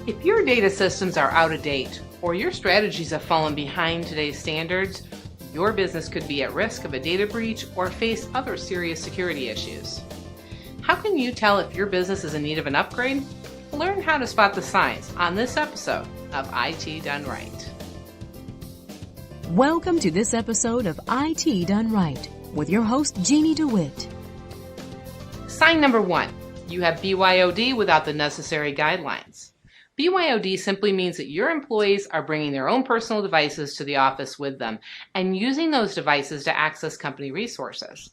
If your data systems are out of date or your strategies have fallen behind today's standards, your business could be at risk of a data breach or face other serious security issues. How can you tell if your business is in need of an upgrade? Learn how to spot the signs on this episode of IT Done Right. Welcome to this episode of IT Done Right with your host, Jeannie DeWitt. Sign number 1. You have BYOD without the necessary guidelines. BYOD simply means that your employees are bringing their own personal devices to the office with them and using those devices to access company resources.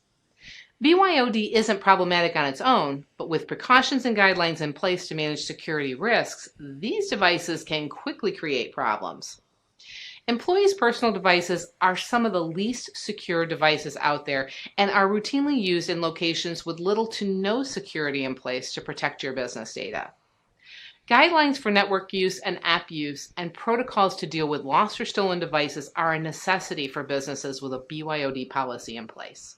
BYOD isn't problematic on its own, but with precautions and guidelines in place to manage security risks, these devices can quickly create problems. Employees' personal devices are some of the least secure devices out there and are routinely used in locations with little to no security in place to protect your business data. Guidelines for network use and app use and protocols to deal with lost or stolen devices are a necessity for businesses with a BYOD policy in place.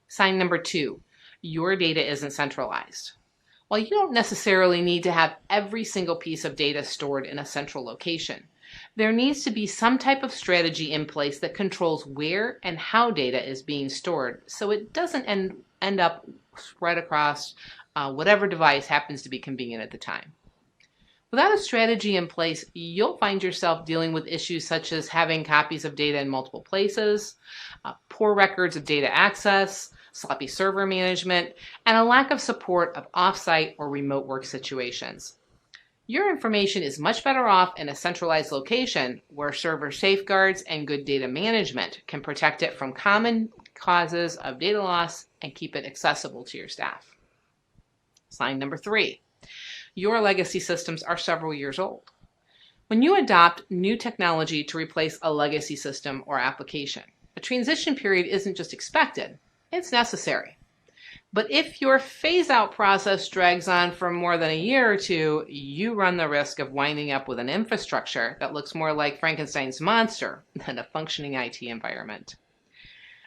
Sign number 2, your data isn't centralized. While you don't necessarily need to have every single piece of data stored in a central location, there needs to be some type of strategy in place that controls where and how data is being stored so it doesn't end up spread across whatever device happens to be convenient at the time. Without a strategy in place, you'll find yourself dealing with issues such as having copies of data in multiple places, poor records of data access, sloppy server management, and a lack of support of off-site or remote work situations. Your information is much better off in a centralized location where server safeguards and good data management can protect it from common causes of data loss and keep it accessible to your staff. Sign number 3, your legacy systems are several years old. When you adopt new technology to replace a legacy system or application, a transition period isn't just expected, it's necessary. But if your phase-out process drags on for more than a year or two, you run the risk of winding up with an infrastructure that looks more like Frankenstein's monster than a functioning IT environment.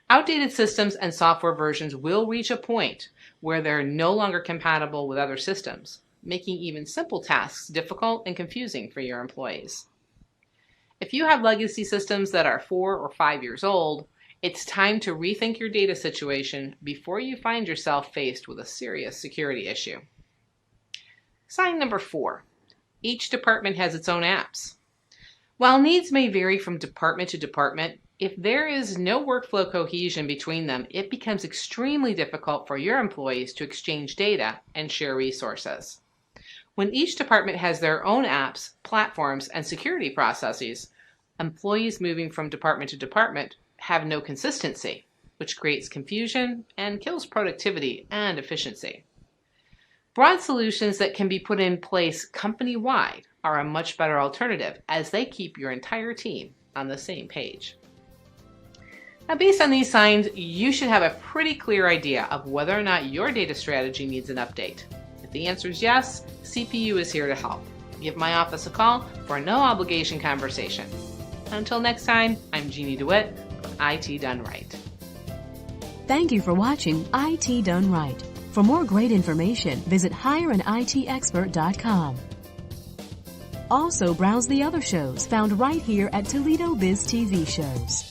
Outdated systems and software versions will reach a point where they're no longer compatible with other systems, making even simple tasks difficult and confusing for your employees. If you have legacy systems that are 4 or 5 years old, it's time to rethink your data situation before you find yourself faced with a serious security issue. Sign number 4, each department has its own apps. While needs may vary from department to department, if there is no workflow cohesion between them, it becomes extremely difficult for your employees to exchange data and share resources. When each department has their own apps, platforms, and security processes, employees moving from department to department have no consistency, which creates confusion and kills productivity and efficiency. Broad solutions that can be put in place company-wide are a much better alternative as they keep your entire team on the same page. Now, based on these signs, you should have a pretty clear idea of whether or not your data strategy needs an update. If the answer is yes, CPU is here to help. Give my office a call for a no-obligation conversation. Until next time, I'm Jeannie DeWitt, IT Done Right. Thank you for watching IT Done Right. For more great information, visit hireanitexpert.com. Also, browse the other shows found right here at Toledo Biz TV Shows.